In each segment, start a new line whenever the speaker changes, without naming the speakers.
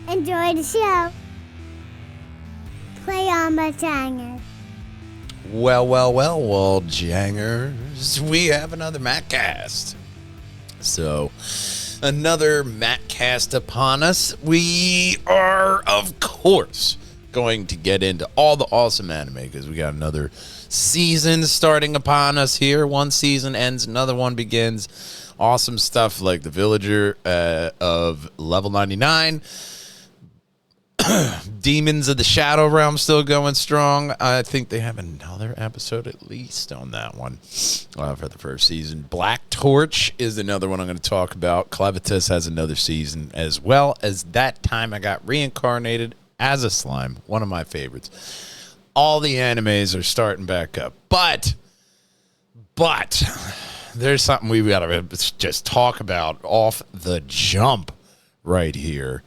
Enjoy the show. Play on Perjangers.
Well, Walljangers, we have another Mattcast. So, another Mattcast upon us. We are, of course, going to get into all the awesome anime because we got another season starting upon us here. One season ends, another one begins. Awesome stuff like The Villager of Level 99. Demons of the Shadow Realm still going strong. I think they have another episode at least on that one for the first season. Black Torch is another one I'm going to talk about. Clevitus has another season, as well as That Time I Got Reincarnated as a Slime, one of my favorites. All the animes are starting back up. But there's something we got to just talk about off the jump right here.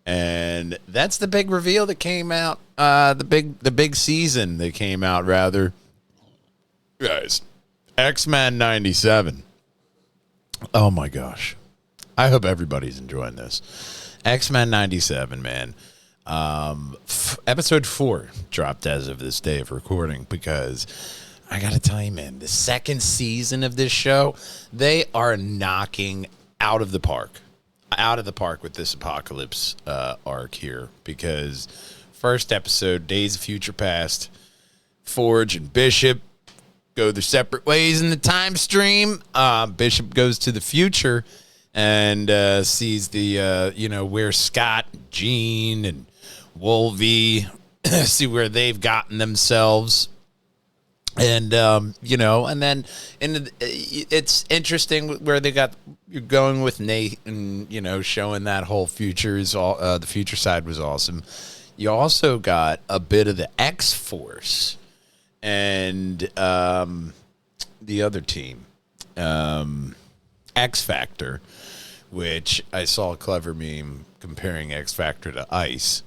And that's the big reveal that came out, the big season that came out, rather. Guys, X-Men 97. Oh, my gosh. I hope everybody's enjoying this. X-Men 97, man. Episode 4 dropped as of this day of recording because I got to tell you, man, the second season of this show, they are knocking out of the park with this apocalypse arc here, because first episode, Days of Future Past, Forge and Bishop go their separate ways in the time stream. Bishop goes to the future and sees the where Scott, Jean, and Wolvie see where they've gotten themselves. And, and then it's interesting where you're going with Nate and, showing that whole future is all, the future side was awesome. You also got a bit of the X-Force and the other team, X-Factor, which I saw a clever meme comparing X-Factor to ICE.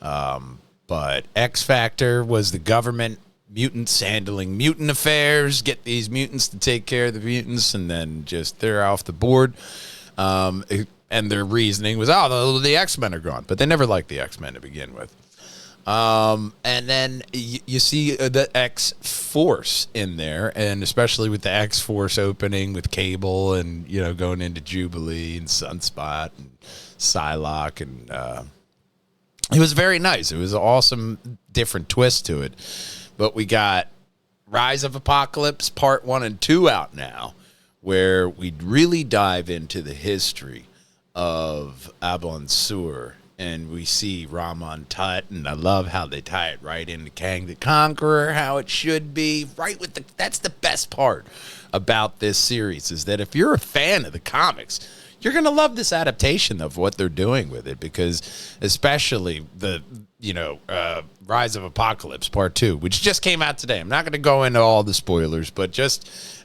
But X-Factor was the government mutants handling mutant affairs, get these mutants to take care of the mutants, and then just they're off the board. And their reasoning was, the X-Men are gone. But they never liked the X-Men to begin with. And then you see the X-Force in there, and especially with the X-Force opening with Cable and, going into Jubilee and Sunspot and Psylocke. And it was very nice. It was an awesome, different twist to it. But we got Rise of Apocalypse Part 1 and 2 out now, where we really dive into the history of Abon Sur, and we see Ramon Tut, and I love how they tie it right into Kang the Conqueror, how it should be, that's the best part about this series, is that if you're a fan of the comics, you're going to love this adaptation of what they're doing with it, because especially the Rise of Apocalypse Part 2, which just came out today. I'm not going to go into all the spoilers, but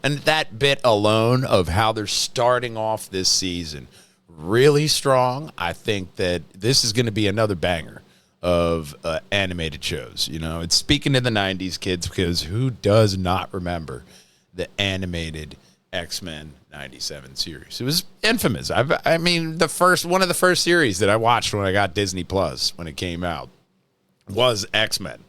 and that bit alone of how they're starting off this season really strong. I think that this is going to be another banger of animated shows. It's speaking to the 90s kids, because who does not remember the animated X-Men 97 series? It was infamous. One of the first series that I watched when I got Disney Plus when it came out was X-Men,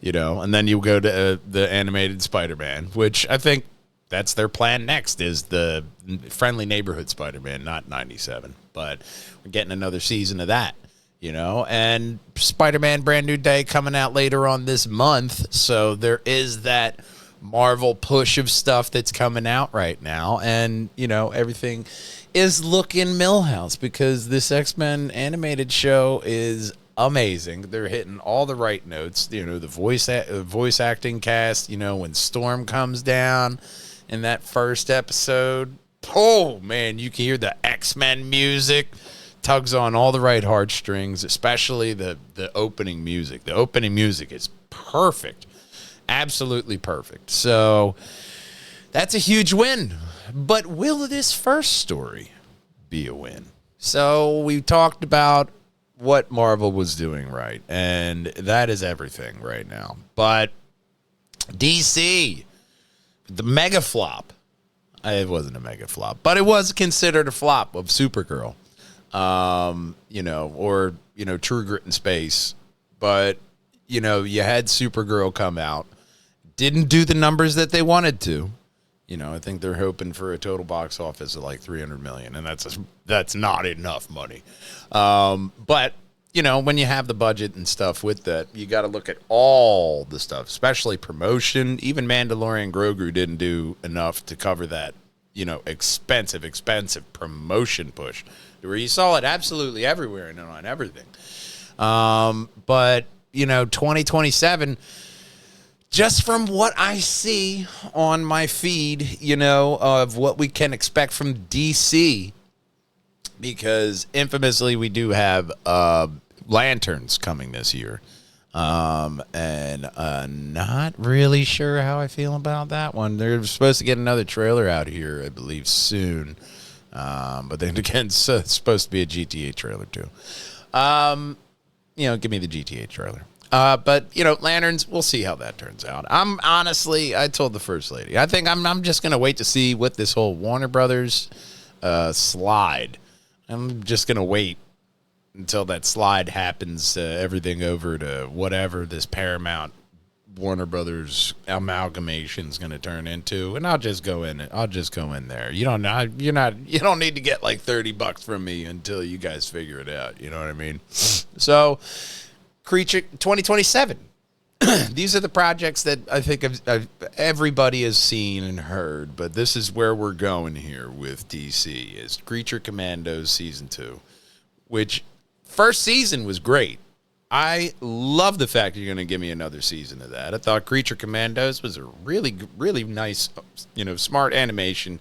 and then you go to the animated Spider-Man, which I think that's their plan next, is the Friendly Neighborhood Spider-Man, not 97, but we're getting another season of that, and Spider-Man Brand New Day coming out later on this month, so there is that Marvel push of stuff that's coming out right now, and everything is looking Millhouse, because this X-Men animated show is amazing. They're hitting all the right notes. The voice acting cast. When Storm comes down in that first episode, oh man, you can hear the X-Men music. Tugs on all the right heartstrings, especially the opening music. The opening music is perfect. Absolutely perfect. So that's a huge win. But will this first story be a win? So we talked about what Marvel was doing right, and that is everything right now. But DC, the mega flop. It wasn't a mega flop, but it was considered a flop of Supergirl. True Grit in space, but, you had Supergirl come out, didn't do the numbers that they wanted to. I think they're hoping for a total box office of like $300 million, and that's not enough money. But when you have the budget and stuff with that, you got to look at all the stuff, especially promotion. Even Mandalorian Grogu didn't do enough to cover that, expensive promotion push, where you saw it absolutely everywhere and on everything. But 2027. Just from what I see on my feed, of what we can expect from DC, because infamously we do have Lanterns coming this year. And not really sure how I feel about that one. They're supposed to get another trailer out here, I believe, soon. But then again, it's supposed to be a GTA trailer too. Give me the GTA trailer. But Lanterns, we'll see how that turns out. I told the First Lady, I think I'm just gonna wait to see what this whole Warner Brothers slide. I'm just gonna wait until that slide happens. Everything over to whatever this Paramount Warner Brothers amalgamation is gonna turn into, and I'll just go in there. You don't need to get like $30 from me until you guys figure it out. You know what I mean? So. Creature 2027. These are the projects that I think everybody has seen and heard, but this is where we're going here with DC is Creature Commandos Season 2, which first season was great. I love the fact you're going to give me another season of that. I thought Creature Commandos was a really, really nice, smart animation,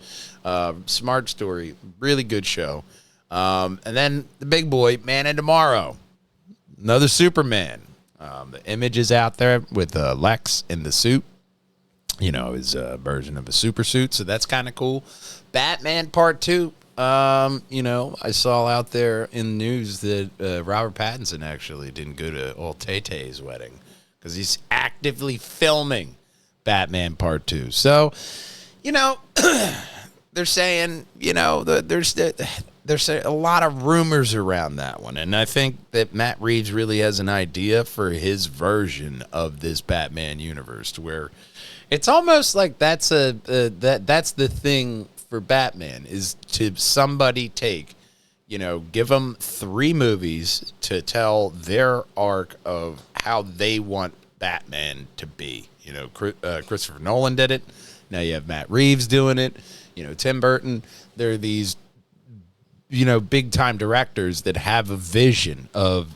smart story, really good show. And then the big boy, Man of Tomorrow. Another Superman. The image is out there with Lex in the suit. His version of a super suit. So that's kind of cool. Batman Part 2. I saw out there in the news that Robert Pattinson actually didn't go to old Tay-Tay's wedding because he's actively filming Batman Part 2. So, they're saying, there's a lot of rumors around that one, and I think that Matt Reeves really has an idea for his version of this Batman universe, to where it's almost like that's the thing for Batman is to somebody take, give them 3 movies to tell their arc of how they want Batman to be. Christopher Nolan did it. Now you have Matt Reeves doing it. Tim Burton. There are these big time directors that have a vision of,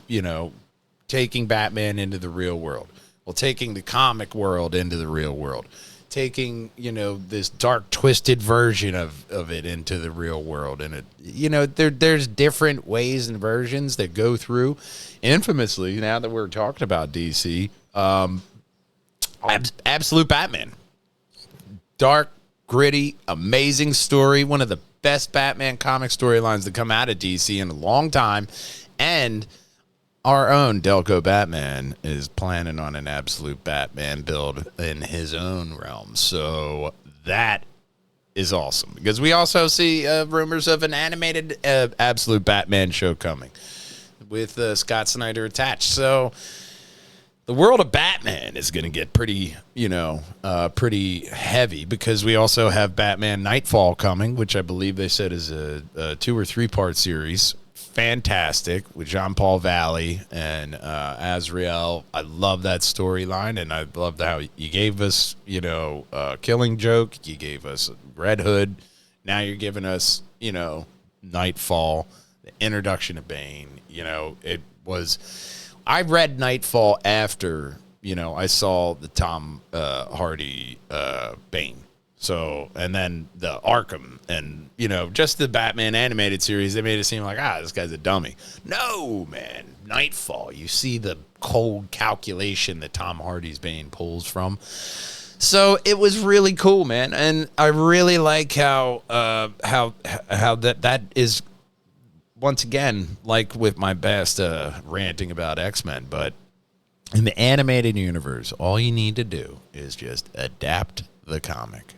taking Batman into the real world. Well, taking the comic world into the real world. Taking, this dark, twisted version of it into the real world. And there's different ways and versions that go through. Infamously, now that we're talking about DC, Absolute Batman. Dark, gritty, amazing story. One of the best Batman comic storylines to come out of DC in a long time. And our own Delco Batman is planning on an Absolute Batman build in his own realm. So that is awesome. Because we also see rumors of an animated Absolute Batman show coming with Scott Snyder attached. So the world of Batman is going to get pretty, pretty heavy, because we also have Batman Nightfall coming, which I believe they said is a 2 or 3 part series. Fantastic, with Jean-Paul Valley and Azrael. I love that storyline, and I love how you gave us, Killing Joke. You gave us Red Hood. Now you're giving us, Nightfall, the introduction of Bane. It was... I read Nightfall after, I saw the Tom Hardy Bane. So, and then the Arkham and, just the Batman animated series, they made it seem like, this guy's a dummy. No, man. Nightfall. You see the cold calculation that Tom Hardy's Bane pulls from. So it was really cool, man. And I really like how that is, once again, like with my best ranting about X-Men, but in the animated universe, all you need to do is just adapt the comic.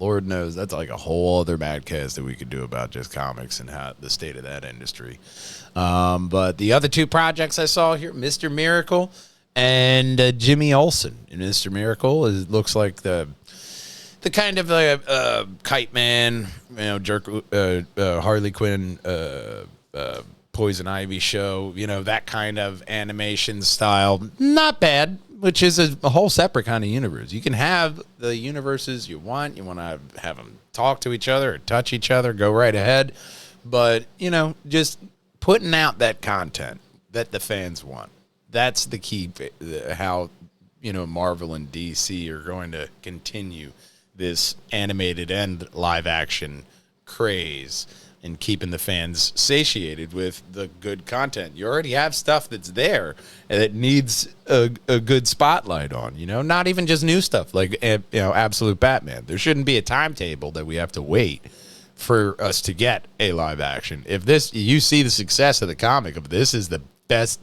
Lord knows that's like a whole other Mattcast that we could do about just comics and how the state of that industry. But the other two projects I saw here, Mr. Miracle and Jimmy Olsen. And Mr. Miracle looks like the kind of Kite Man, Harley Quinn, Poison Ivy show, that kind of animation style. Not bad, which is a whole separate kind of universe. You can have the universes you want. You want to have them talk to each other or touch each other, go right ahead. But, just putting out that content that the fans want. That's the key, how, Marvel and DC are going to continue this animated and live action craze and keeping the fans satiated with the good content. You already have stuff that's there and it needs a good spotlight on, not even just new stuff like, Absolute Batman. There shouldn't be a timetable that we have to wait for us to get a live action. If you see the success of the comic, if this is the best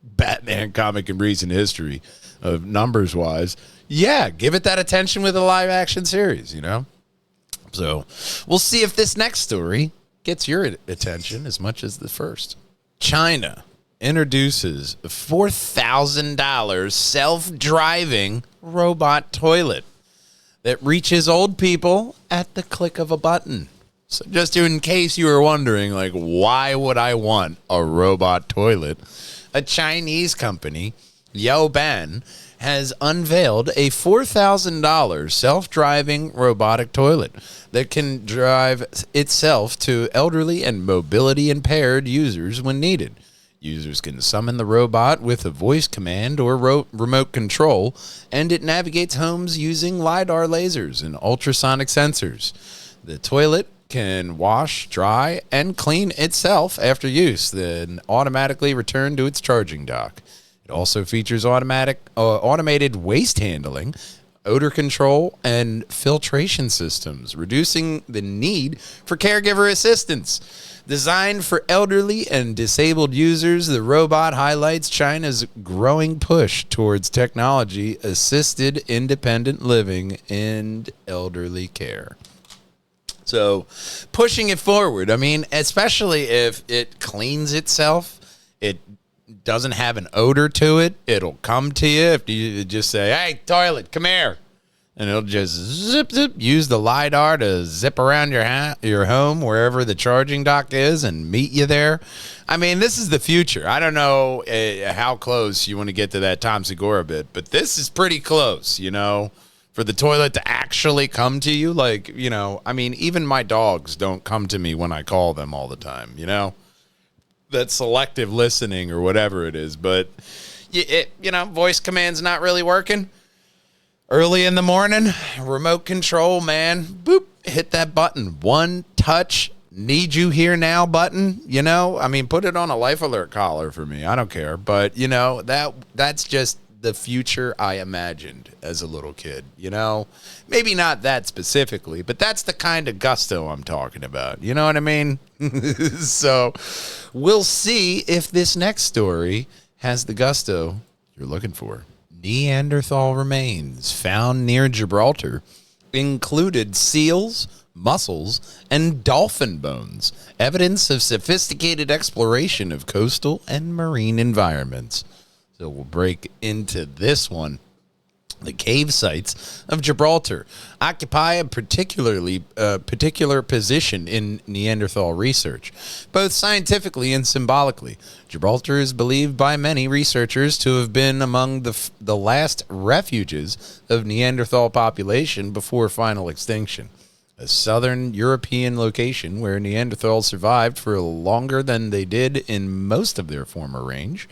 Batman comic in recent history of numbers wise, yeah, give it that attention with a live action series, So we'll see if this next story gets your attention as much as the first. China introduces a $4,000 self-driving robot toilet that reaches old people at the click of a button. So just in case you were wondering, why would I want a robot toilet? A Chinese company, Yoban, has unveiled a $4,000 self-driving robotic toilet that can drive itself to elderly and mobility-impaired users when needed. Users can summon the robot with a voice command or remote control, and it navigates homes using LiDAR lasers and ultrasonic sensors. The toilet can wash, dry, and clean itself after use, then automatically return to its charging dock. It also features automated waste handling, odor control, and filtration systems, reducing the need for caregiver assistance. Designed for elderly and disabled users, the robot highlights China's growing push towards technology-assisted independent living and elderly care. So, pushing it forward, especially if it cleans itself, it doesn't have an odor to it, it'll come to you if you just say, "Hey, toilet, come here." And it'll just zip, use the LiDAR to zip around your home wherever the charging dock is and meet you there. This is the future. I don't know how close you want to get to that Tom Segura bit, but this is pretty close, for the toilet to actually come to you. Even my dogs don't come to me when I call them all the time, That's selective listening or whatever it is. But, voice command's not really working. Early in the morning, remote control, man, boop, hit that button. One touch, need you here now button, put it on a life alert collar for me. I don't care. But, that's just the future I imagined as a little kid, Maybe not that specifically, but that's the kind of gusto I'm talking about. You know what I mean? So we'll see if this next story has the gusto you're looking for. Neanderthal remains found near Gibraltar included seals, mussels, and dolphin bones, evidence of sophisticated exploration of coastal and marine environments. So we'll break into this one. The cave sites of Gibraltar occupy a particular position in Neanderthal research, both scientifically and symbolically. Gibraltar is believed by many researchers to have been among the last refuges of Neanderthal population before final extinction. A southern European location where Neanderthals survived for longer than they did in most of their former range.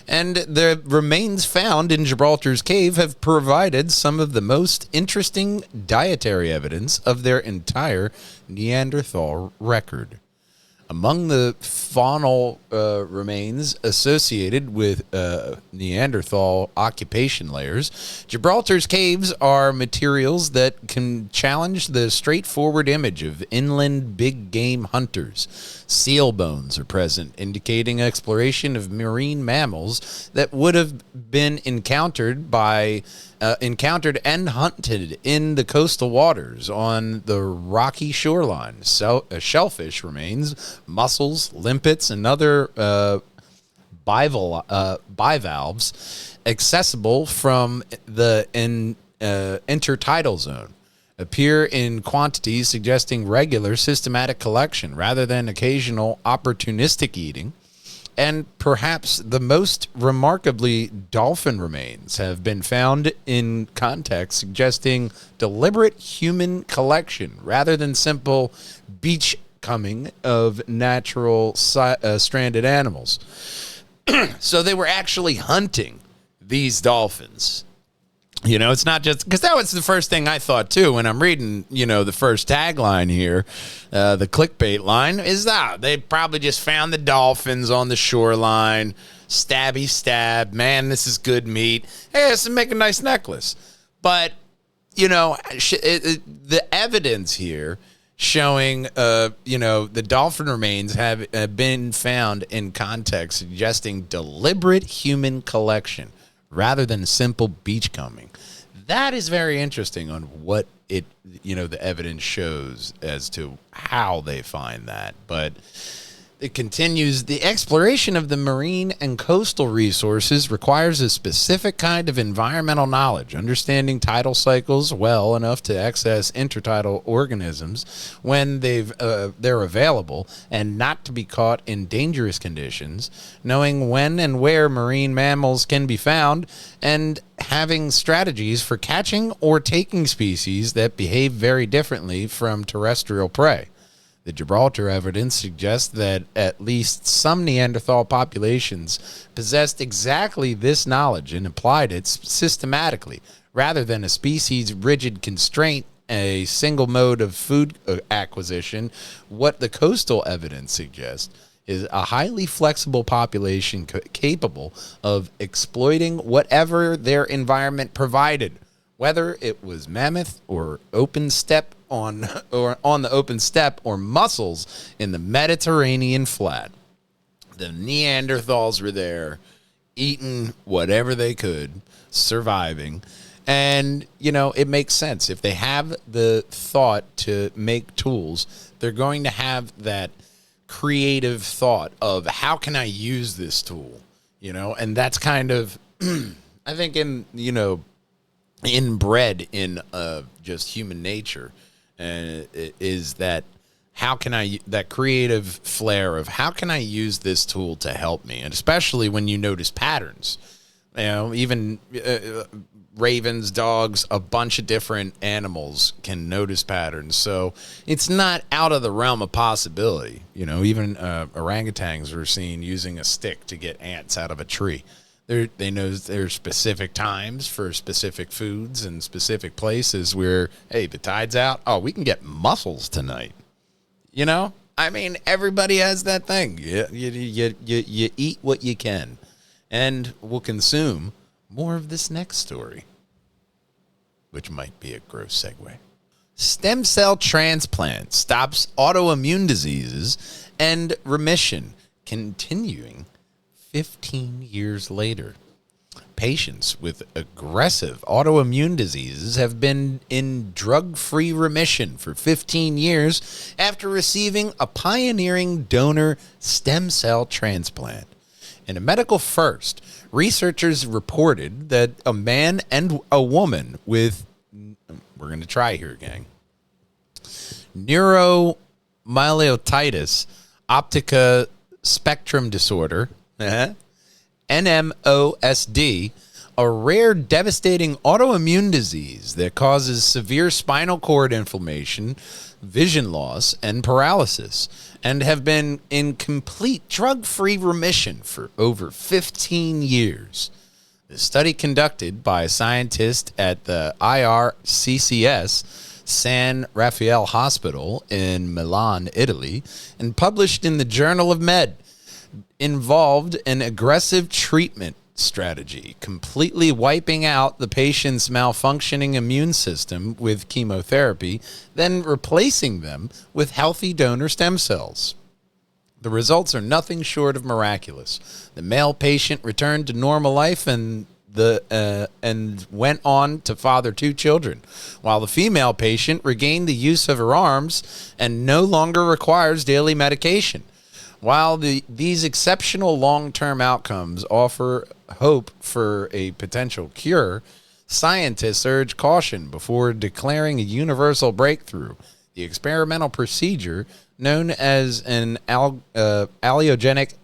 And the remains found in Gibraltar's cave have provided some of the most interesting dietary evidence of their entire Neanderthal record. Among the faunal remains associated with Neanderthal occupation layers, Gibraltar's caves are materials that can challenge the straightforward image of inland big game hunters. Seal bones are present, indicating exploration of marine mammals that would have been encountered by encountered and hunted in the coastal waters on the rocky shoreline. Shellfish remains, mussels, limpets, and other bivalves accessible from the intertidal zone appear in quantities suggesting regular systematic collection rather than occasional opportunistic eating. And perhaps the most remarkably, dolphin remains have been found in context suggesting deliberate human collection rather than simple beach coming of natural stranded animals. So they were actually hunting these dolphins. You know, it's not just because that was the first thing I thought, too, when I'm reading, the first tagline here, the clickbait line is that they probably just found the dolphins on the shoreline. Stabby stab. Man, this is good meat. Hey, let's make a nice necklace. But, the evidence here showing, the dolphin remains have been found in context suggesting deliberate human collection rather than simple beachcombing. That is very interesting on what the evidence shows as to how they find that. But it continues, the exploration of the marine and coastal resources requires a specific kind of environmental knowledge, understanding tidal cycles well enough to access intertidal organisms when they're available and not to be caught in dangerous conditions, knowing when and where marine mammals can be found, and having strategies for catching or taking species that behave very differently from terrestrial prey. The Gibraltar evidence suggests that at least some Neanderthal populations possessed exactly this knowledge and applied it systematically, rather than a species' rigid constraint, a single mode of food acquisition. What the coastal evidence suggests is a highly flexible population capable of exploiting whatever their environment provided, whether it was mammoth or open steppe on the open steppe or mussels in the Mediterranean flat. The Neanderthals were there, eating whatever they could, surviving. And, it makes sense. If they have the thought to make tools, they're going to have that creative thought of how can I use this tool, and that's kind of, I think inbred in just human nature. And it is that that creative flair of how can I use this tool to help me? And especially when you notice patterns, even ravens, dogs, a bunch of different animals can notice patterns. So it's not out of the realm of possibility. Even orangutans were seen using a stick to get ants out of a tree. They know there's specific times for specific foods and specific places where, hey, the tide's out. Oh, we can get mussels tonight. I mean, everybody has that thing. You eat what you can, and we'll consume more of this next story, which might be a gross segue. Stem cell transplant stops autoimmune diseases and remission continuing 15 years later. Patients with aggressive autoimmune diseases have been in drug-free remission for 15 years after receiving a pioneering donor stem cell transplant. In a medical first, researchers reported that a man and a woman with, we're going to try here, gang, neuromyelitis optica spectrum disorder, NMOSD, a rare, devastating autoimmune disease that causes severe spinal cord inflammation, vision loss, and paralysis, and have been in complete drug-free remission for over 15 years. The study, conducted by scientists at the IRCCS San Raffaele Hospital in Milan, Italy, and published in the Journal of Med, involved an aggressive treatment strategy, completely wiping out the patient's malfunctioning immune system with chemotherapy, then replacing them with healthy donor stem cells. The results are nothing short of miraculous. The male patient returned to normal life, and and went on to father 2 children, while the female patient regained the use of her arms and no longer requires daily medication. While these exceptional long-term outcomes offer hope for a potential cure, scientists urge caution before declaring a universal breakthrough. The experimental procedure, known as an allogenic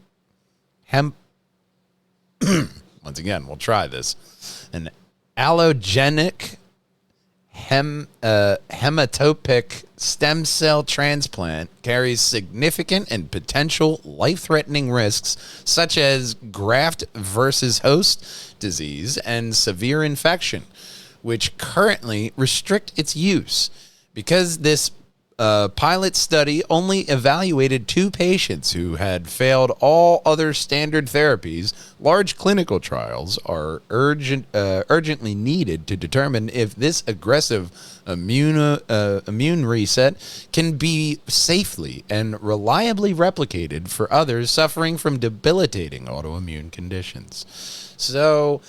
once again, we'll try this. An allogenic hematopoietic stem cell transplant carries significant and potential life-threatening risks, such as graft versus host disease and severe infection, which currently restrict its use. Because this pilot study only evaluated 2 patients who had failed all other standard therapies, large clinical trials are urgently needed to determine if this aggressive immune reset can be safely and reliably replicated for others suffering from debilitating autoimmune conditions. So,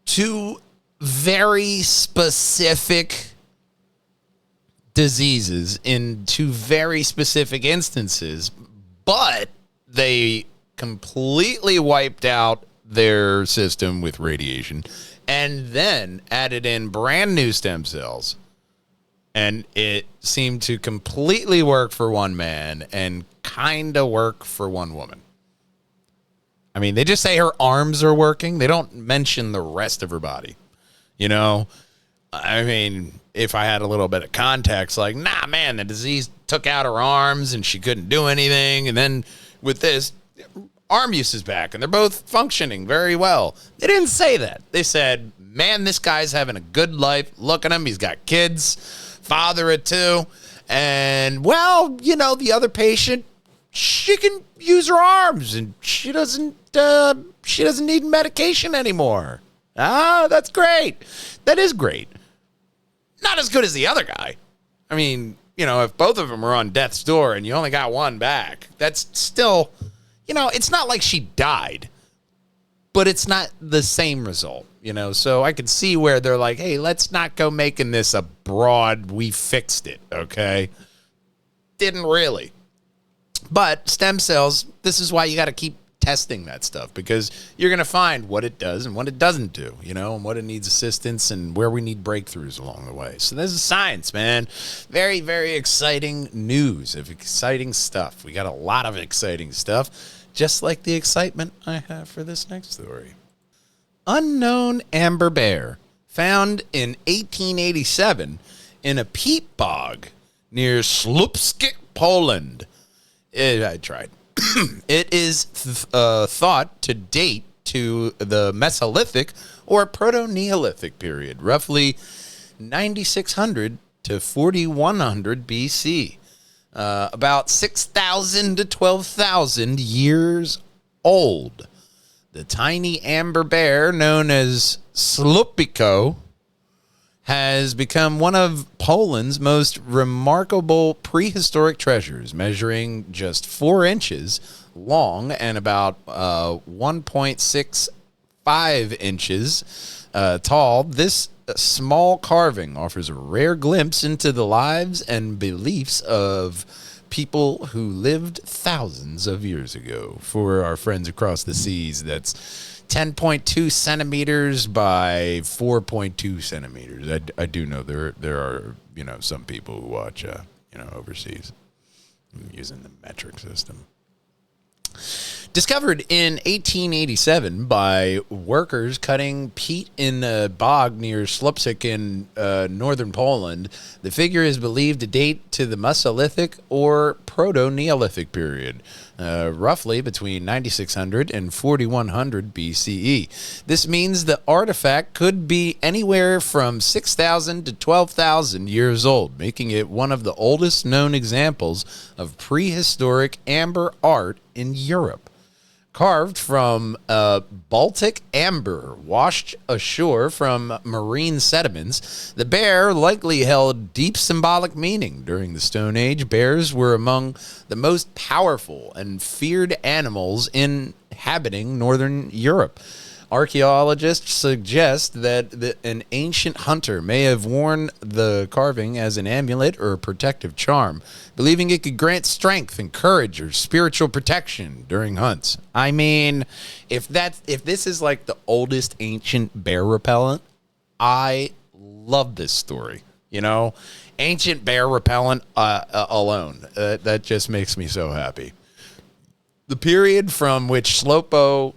2 very specific diseases in 2 very specific instances, but they completely wiped out their system with radiation and then added in brand new stem cells. And it seemed to completely work for one man and kind of work for one woman. I mean, they just say her arms are working. They don't mention the rest of her body. You know, I mean, if I had a little bit of context, like, nah, man, the disease took out her arms and she couldn't do anything. And then with this, arm use is back and they're both functioning very well. They didn't say that. They said, man, this guy's having a good life. Look at him. He's got kids, father of 2. And, well, you know, the other patient, she can use her arms and she doesn't need medication anymore. Ah, that's great. That is great. Not as good as the other guy. I mean, you know, if both of them are on death's door and you only got one back, that's still, you know, it's not like she died, but it's not the same result, you know? So I could see where they're like, hey, let's not go making this a broad, we fixed it, okay? Didn't really. But stem cells, this is why you got to keep testing that stuff, because you're going to find what it does and what it doesn't do, you know, and what it needs assistance and where we need breakthroughs along the way. So this is science, man. Very, very exciting news of exciting stuff. We got a lot of exciting stuff, just like the excitement I have for this next story. Unknown amber bear found in 1887 in a peat bog near Słupsk, Poland. I tried. It is thought to date to the Mesolithic or Proto-Neolithic period, roughly 9600 to 4100 BC, about 6,000 to 12,000 years old. The tiny amber bear, known as Słupiko, has become one of Poland's most remarkable prehistoric treasures, measuring just 4 inches long and about 1.65 inches tall. This small carving offers a rare glimpse into the lives and beliefs of people who lived thousands of years ago. For our friends across the seas, that's 10.2 centimeters by 4.2 centimeters. I do know there are, you know, some people who watch, you know, overseas using the metric system. Discovered in 1887 by workers cutting peat in a bog near Słupsk in northern Poland, the figure is believed to date to the Mesolithic or Proto-Neolithic period, roughly between 9600 and 4100 BCE. This means the artifact could be anywhere from 6,000 to 12,000 years old, making it one of the oldest known examples of prehistoric amber art in Europe. Carved from Baltic amber washed ashore from marine sediments, the bear likely held deep symbolic meaning. During the Stone Age, bears were among the most powerful and feared animals inhabiting northern Europe. Archaeologists suggest that an ancient hunter may have worn the carving as an amulet or a protective charm, believing it could grant strength and courage or spiritual protection during hunts. I mean, if this is like the oldest ancient bear repellent, I love this story. You know, ancient bear repellent alone. That just makes me so happy. The period from which Slopo,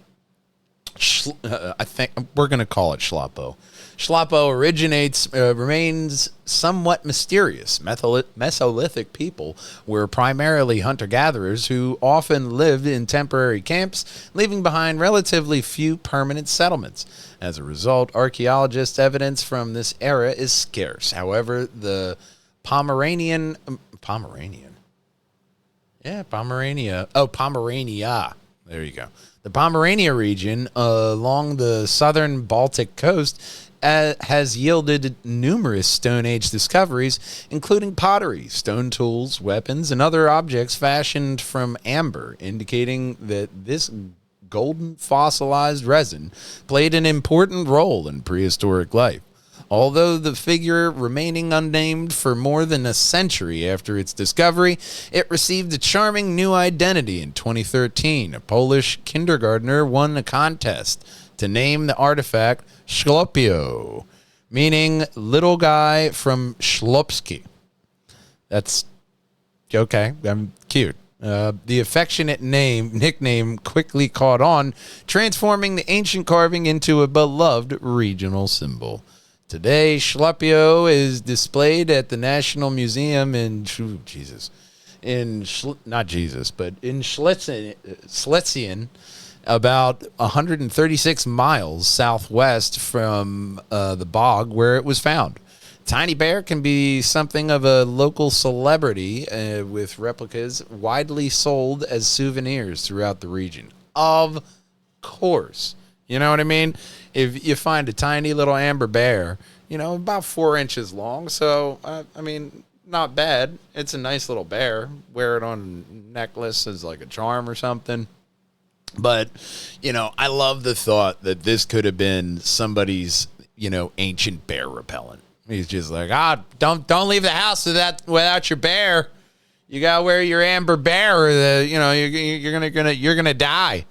I think we're going to call it Schloppo. Schloppo originates remains somewhat mysterious. Mesolithic people were primarily hunter-gatherers who often lived in temporary camps, leaving behind relatively few permanent settlements. As a result, archaeologists' evidence from this era is scarce. However, the Pomerania. Pomerania. There you go. The Pomerania region along the southern Baltic coast has yielded numerous Stone Age discoveries, including pottery, stone tools, weapons, and other objects fashioned from amber, indicating that this golden fossilized resin played an important role in prehistoric life. Although the figure remaining unnamed for more than a century after its discovery, it received a charming new identity in 2013. A Polish kindergartner won a contest to name the artifact Szlopio, meaning little guy from Szlopski. That's okay. I'm cute. The affectionate nickname quickly caught on, transforming the ancient carving into a beloved regional symbol. Today, Szlopio is displayed at the National Museum in Schlesien, about 136 miles southwest from the bog where it was found. Tiny bear can be something of a local celebrity, with replicas widely sold as souvenirs throughout the region. Of course. You know what I mean? If you find a tiny little amber bear, you know, about 4 inches long. So, I mean, not bad. It's a nice little bear. Wear it on a necklace as like a charm or something. But, you know, I love the thought that this could have been somebody's, you know, ancient bear repellent. He's just like, don't leave the house without your bear. You gotta wear your amber bear, or you're gonna die.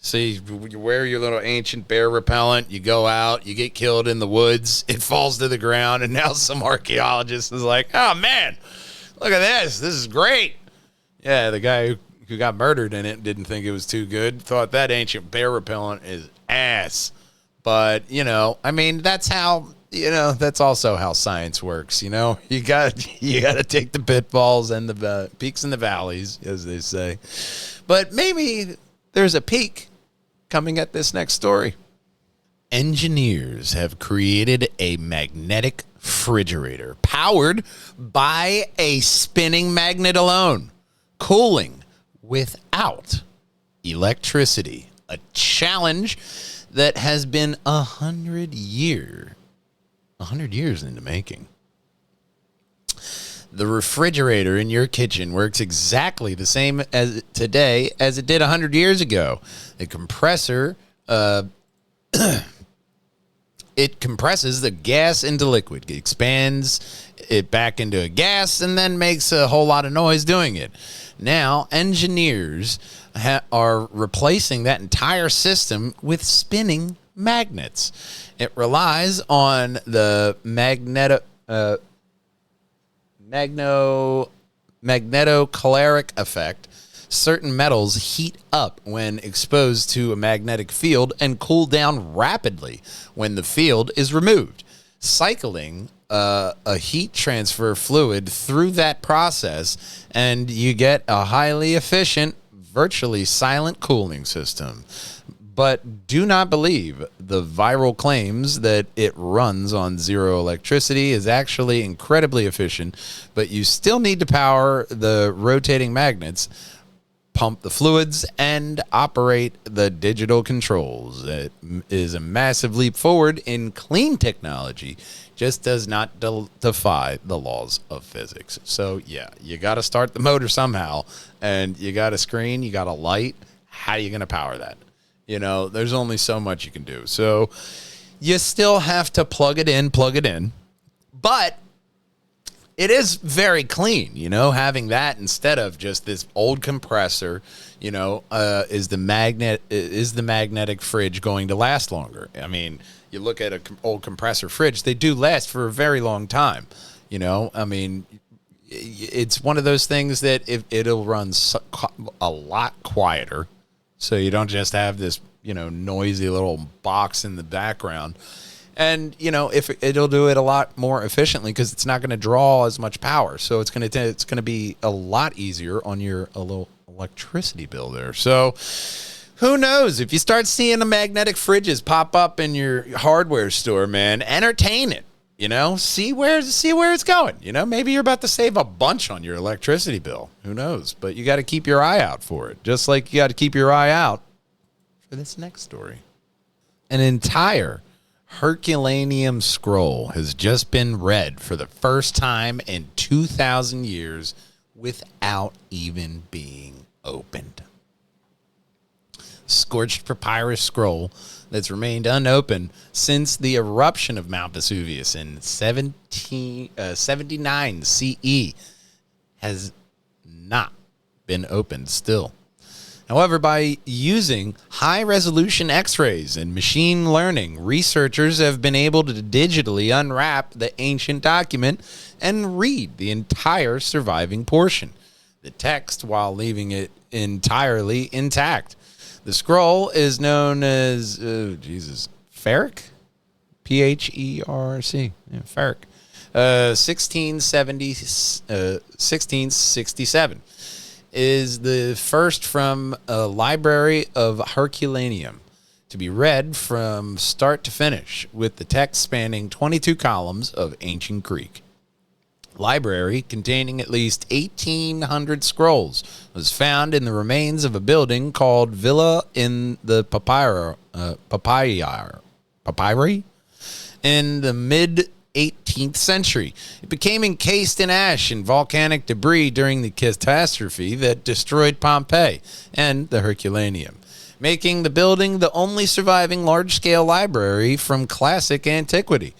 So you wear your little ancient bear repellent. You go out, you get killed in the woods. It falls to the ground, and now some archaeologist is like, oh man, look at this. This is great. Yeah, the guy who got murdered in it didn't think it was too good. Thought that ancient bear repellent is ass. But I mean, that's how. That's also how science works. You got to take the pitfalls and the peaks and the valleys, as they say. But maybe there's a peak coming at this next story. Engineers have created a magnetic refrigerator powered by a spinning magnet alone, cooling without electricity. A challenge that has been 100 years in the making. The refrigerator in your kitchen works exactly the same as today as it did 100 years ago. The compressor, it compresses the gas into liquid, it expands it back into a gas, and then makes a whole lot of noise doing it. Now, engineers are replacing that entire system with spinning magnets. It relies on the magnetocaloric effect. Certain metals heat up when exposed to a magnetic field and cool down rapidly when the field is removed. Cycling a heat transfer fluid through that process, and you get a highly efficient, virtually silent cooling system. But do not believe the viral claims that it runs on zero electricity. Is actually incredibly efficient, but you still need to power the rotating magnets, pump the fluids, and operate the digital controls. It is a massive leap forward in clean technology, just does not defy the laws of physics. So yeah, you got to start the motor somehow, and you got a screen, you got a light. How are you going to power that? There's only so much you can do. So you still have to plug it in. But it is very clean, having that instead of just this old compressor. Is the magnetic fridge going to last longer? I mean, you look at an old compressor fridge; they do last for a very long time. I mean, it's one of those things that it'll run a lot quieter, so you don't just have this noisy little box in the background. And, if it'll do it a lot more efficiently because it's not going to draw as much power. So it's going to be a lot easier on your little electricity bill there. So who knows? If you start seeing the magnetic fridges pop up in your hardware store, man, entertain it. See where it's going. Maybe you're about to save a bunch on your electricity bill. Who knows? But you got to keep your eye out for it. Just like you got to keep your eye out for this next story. An entire Herculaneum scroll has just been read for the first time in 2,000 years without even being opened. Scorched papyrus scroll that's remained unopened since the eruption of Mount Vesuvius in 79 CE has not been opened still. However, by using high-resolution X-rays and machine learning, researchers have been able to digitally unwrap the ancient document and read the entire surviving portion, the text, while leaving it entirely intact. The scroll is known as, Ferric? P-H-E-R-C. Yeah, Ferric. 1667. Is the first from a library of Herculaneum to be read from start to finish, with the text spanning 22 columns of ancient Greek. Library, containing at least 1,800 scrolls, was found in the remains of a building called Villa in the Papyri in the mid-18th century. It became encased in ash and volcanic debris during the catastrophe that destroyed Pompeii and the Herculaneum, making the building the only surviving large-scale library from classic antiquity.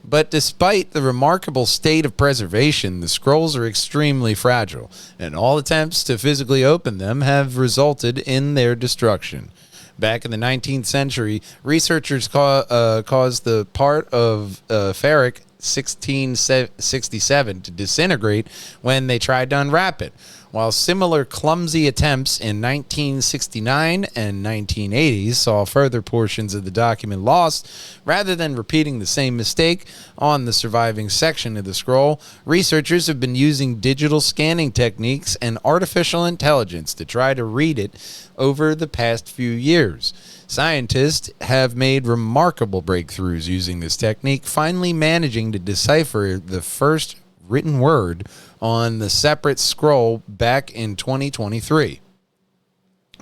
But despite the remarkable state of preservation, the scrolls are extremely fragile, and all attempts to physically open them have resulted in their destruction. Back in the 19th century, researchers caused the part of Ferric 1667 to disintegrate when they tried to unwrap it, while similar clumsy attempts in 1969 and 1980 saw further portions of the document lost. Rather than repeating the same mistake on the surviving section of the scroll, researchers have been using digital scanning techniques and artificial intelligence to try to read it over the past few years. Scientists have made remarkable breakthroughs using this technique, finally managing to decipher the first written word on the separate scroll back in 2023.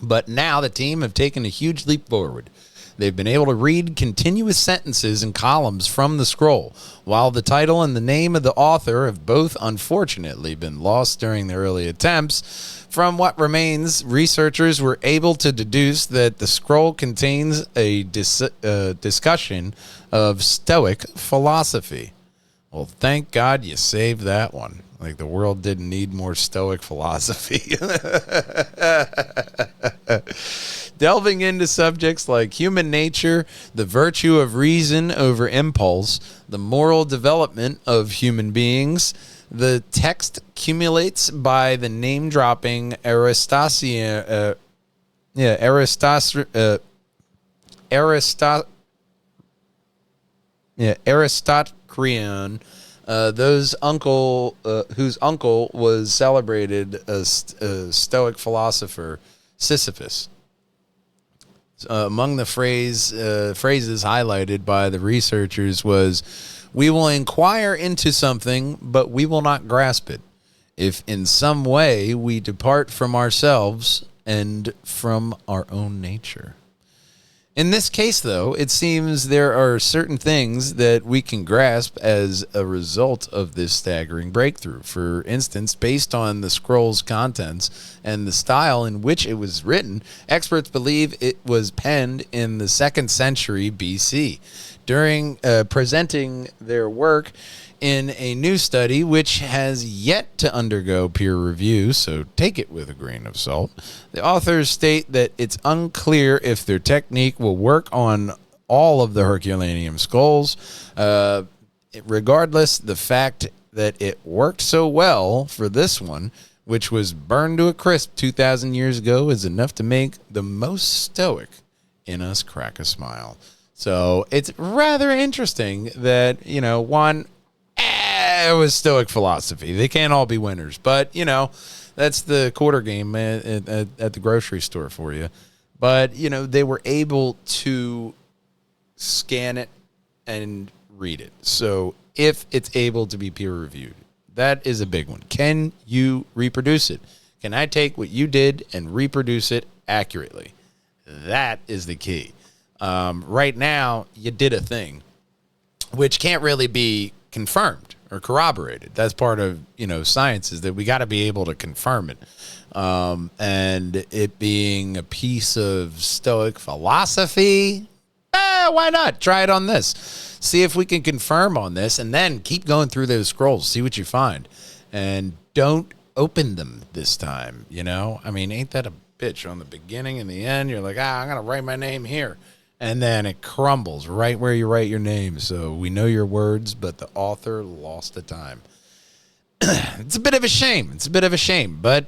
But now the team have taken a huge leap forward. They've been able to read continuous sentences and columns from the scroll, while the title and the name of the author have both unfortunately been lost during the early attempts. From what remains, researchers were able to deduce that the scroll contains a discussion of Stoic philosophy. Well, thank God you saved that one. Like, the world didn't need more Stoic philosophy. Delving into subjects like human nature, the virtue of reason over impulse, the moral development of human beings, the text accumulates by the name-dropping Aristocreon, whose uncle was celebrated as a Stoic philosopher, Sisyphus. Among the phrases highlighted by the researchers was, "We will inquire into something, but we will not grasp it. If in some way we depart from ourselves and from our own nature." In this case, though, it seems there are certain things that we can grasp as a result of this staggering breakthrough. For instance, based on the scroll's contents and the style in which it was written, experts believe it was penned in the 2nd century BC. During presenting their work in a new study which has yet to undergo peer review, so take it with a grain of salt, the authors state that it's unclear if their technique will work on all of the Herculaneum skulls. Regardless, the fact that it worked so well for this one, which was burned to a crisp 2,000 years ago, is enough to make the most stoic in us crack a smile. So it's rather interesting that, one, it was Stoic philosophy. They can't all be winners. But, that's the quarter game at the grocery store for you. But, they were able to scan it and read it. So if it's able to be peer reviewed, that is a big one. Can you reproduce it? Can I take what you did and reproduce it accurately? That is the key. Right now, you did a thing which can't really be confirmed or corroborated. That's part of, science, is that we got to be able to confirm it. And it being a piece of Stoic philosophy, why not? Try it on this. See if we can confirm on this, and then keep going through those scrolls. See what you find. And don't open them this time, ain't that a bitch? On the beginning and the end, you're like, I'm going to write my name here. And then it crumbles right where you write your name. So we know your words, but the author lost the time. It's a bit of a shame. But,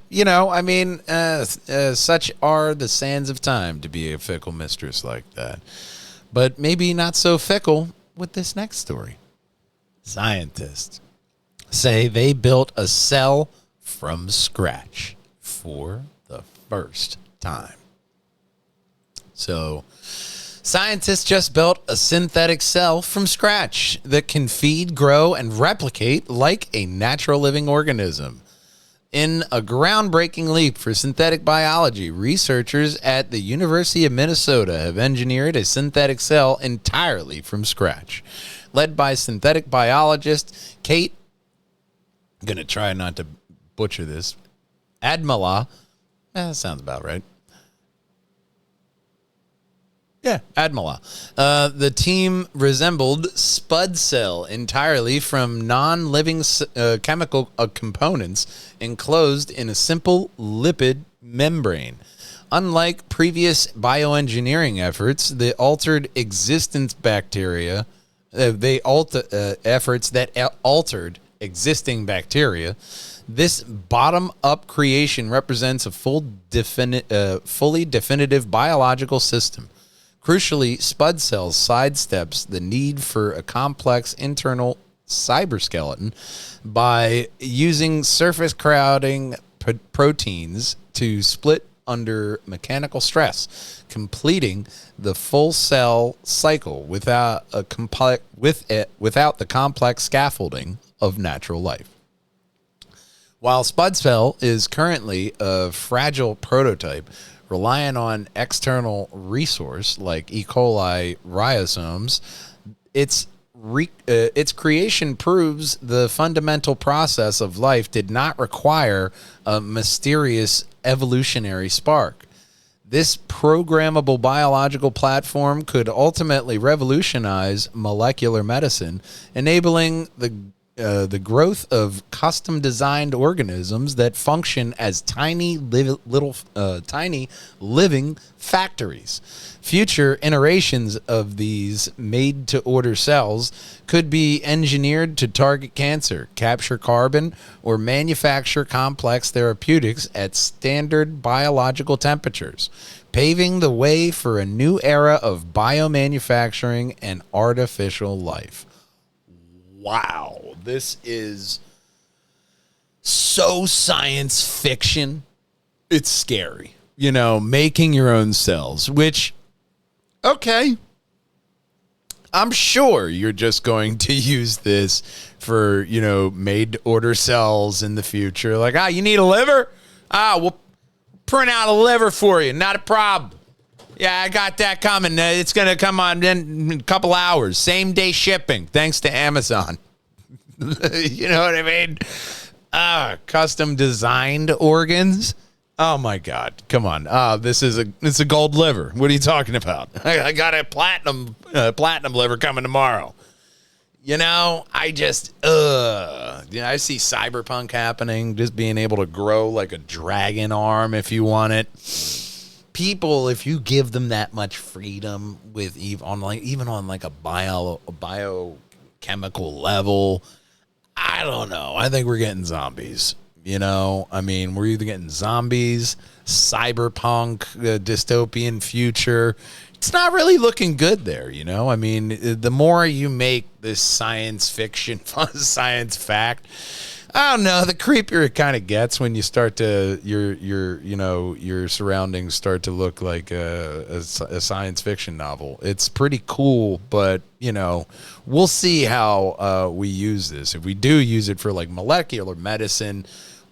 such are the sands of time to be a fickle mistress like that. But maybe not so fickle with this next story. Scientists say they built a cell from scratch for the first time. So scientists just built a synthetic cell from scratch that can feed, grow, and replicate like a natural living organism. In a groundbreaking leap for synthetic biology, researchers at the University of Minnesota have engineered a synthetic cell entirely from scratch. Led by synthetic biologist Kate, I'm going to try not to butcher this, Admala, that sounds about right. Yeah, Admala. The team resembled spud cell entirely from non-living chemical components enclosed in a simple lipid membrane. Unlike previous bioengineering efforts, the altered existence bacteria, efforts that altered existing bacteria, this bottom-up creation represents a fully definitive biological system. Crucially, spud cells sidesteps the need for a complex internal cyberskeleton by using surface crowding proteins to split under mechanical stress, completing the full cell cycle without the complex scaffolding of natural life. While spud cell is currently a fragile prototype, relying on external resource like E. coli rhizomes, its creation proves the fundamental process of life did not require a mysterious evolutionary spark. This programmable biological platform could ultimately revolutionize molecular medicine, enabling the growth of custom-designed organisms that function as tiny living factories. Future iterations of these made-to-order cells could be engineered to target cancer, capture carbon, or manufacture complex therapeutics at standard biological temperatures, paving the way for a new era of biomanufacturing and artificial life. Wow, this is so science fiction. It's scary. Making your own cells, which, okay, I'm sure you're just going to use this for, made-to-order cells in the future. Like, you need a liver? We'll print out a liver for you. Not a problem. Yeah, I got that coming. It's going to come on in a couple hours. Same day shipping, thanks to Amazon. You know what I mean? Custom designed organs. Oh my God! Come on. It's a gold liver. What are you talking about? I got a platinum liver coming tomorrow. You know, I see cyberpunk happening. Just being able to grow like a dragon arm if you want it. People, if you give them that much freedom with even on like a biochemical level, I don't know. I think we're getting zombies. You know, I mean, we're either getting zombies, cyberpunk, dystopian future. It's not really looking good there, you know? I mean, the more you make this science fiction, science fact, I don't know, the creepier it kind of gets when you start to, your surroundings start to look like a science fiction novel. It's pretty cool, but, you know, we'll see how we use this. If we do use it for like molecular medicine,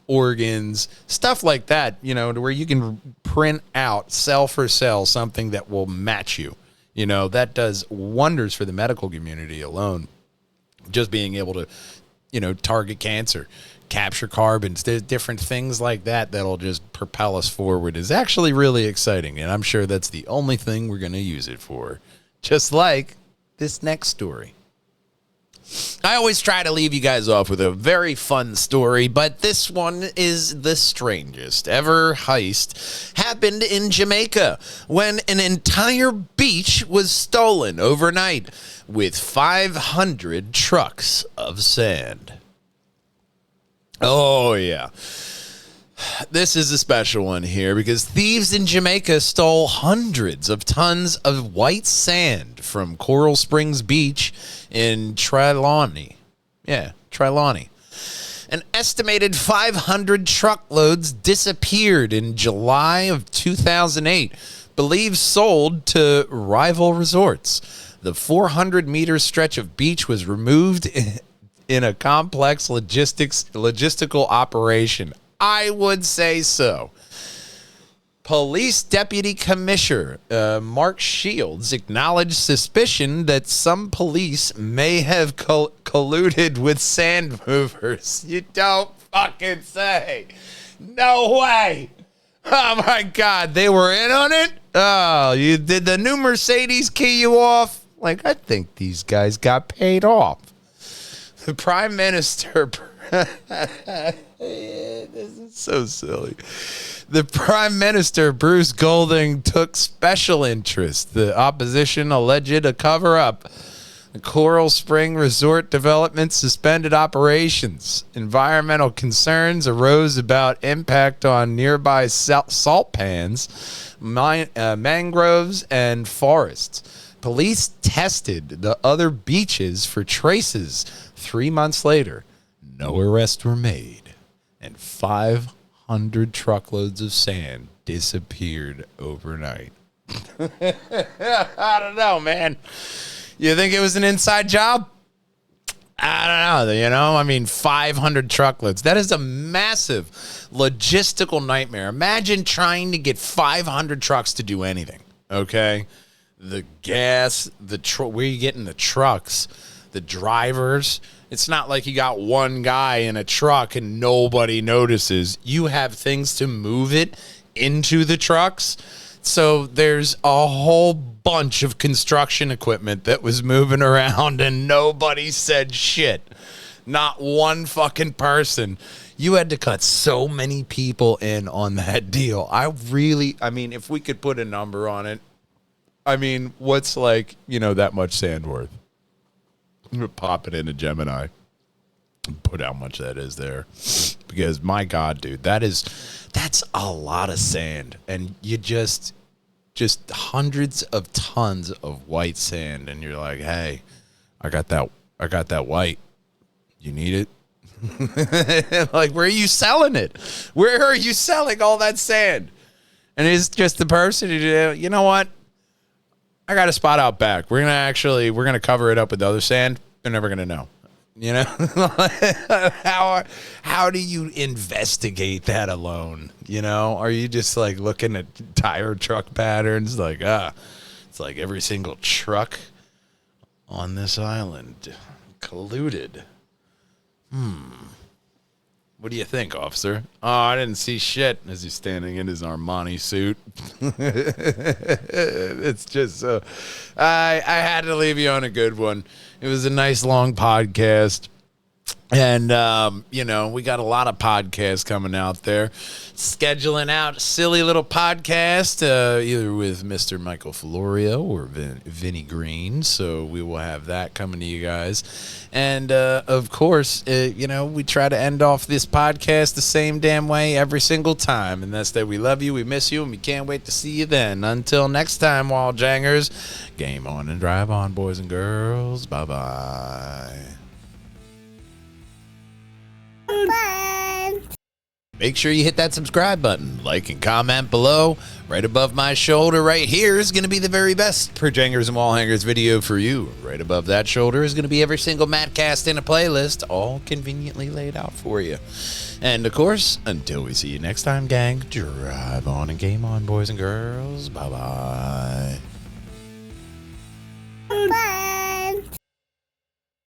organs, stuff like that, you know, to where you can print out cell for cell something that will match you. You know, that does wonders for the medical community alone. Just being able to, you know, target cancer, capture carbons, different things like that that'll just propel us forward is actually really exciting. And I'm sure that's the only thing we're going to use it for. Just like this next story. I always try to leave you guys off with a very fun story, but this one is the strangest ever heist. Happened in Jamaica when an entire beach was stolen overnight with 500 trucks of sand. Oh, yeah. This is a special one here because thieves in Jamaica stole hundreds of tons of white sand from Coral Springs Beach in Trelawney. Yeah, Trelawney. An estimated 500 truckloads disappeared in July of 2008, believed sold to rival resorts. The 400-meter stretch of beach was removed in a complex logistical operation. I would say so. Police Deputy Commissioner Mark Shields acknowledged suspicion that some police may have colluded with sand movers. You don't fucking say. No way. Oh, my God. They were in on it? Oh, did the new Mercedes key you off? Like, I think these guys got paid off. The Prime Minister... This is so silly. The Prime Minister, Bruce Golding, took special interest. The opposition alleged a cover-up. The Coral Spring Resort Development suspended operations. Environmental concerns arose about impact on nearby salt pans, mangroves, and forests. Police tested the other beaches for traces. 3 months later, no arrests were made, and 500 truckloads of sand disappeared overnight. I don't know, man. You think it was an inside job? I don't know. You know, I mean, 500 truckloads. That is a massive logistical nightmare. Imagine trying to get 500 trucks to do anything, okay? The gas, where you getting the trucks, the drivers. It's not like you got one guy in a truck and nobody notices. You have things to move it into the trucks. So there's a whole bunch of construction equipment that was moving around and nobody said shit. Not one fucking person. You had to cut so many people in on that deal. I mean, if we could put a number on it, I mean, what's like, you know, that much sand worth? Pop it into Gemini and put how much that is there, because my God, dude, that's a lot of sand, and you just hundreds of tons of white sand, and you're like, hey, I got that white, you need it? Like, where are you selling it? Where are you selling all that sand? And it's just the person who, you know what? I got a spot out back. We're gonna cover it up with other sand. They're never gonna know. You know, how do you investigate that alone? You know, are you just like looking at tire truck patterns? Like, it's like every single truck on this island colluded. What do you think, officer? Oh, I didn't see shit as he's standing in his Armani suit. It's just so... I had to leave you on a good one. It was a nice long podcast. And, you know, we got a lot of podcasts coming out there. Scheduling out a silly little podcast, either with Mr. Michael Florio or Vinny Green. So we will have that coming to you guys. And, of course, you know, we try to end off this podcast the same damn way every single time. And that's that we love you, we miss you, and we can't wait to see you then. Until next time, Walljangers, game on and drive on, boys and girls. Bye-bye.
Bye.
Make sure you hit that subscribe button, like and comment below. Right above my shoulder right here is going to be the very best Perjangers and Walljangers video for you. Right above that shoulder is going to be every single Mattcast in a playlist, all conveniently laid out for you. And, of course, until we see you next time, gang, drive on and game on, boys and girls. Bye-bye.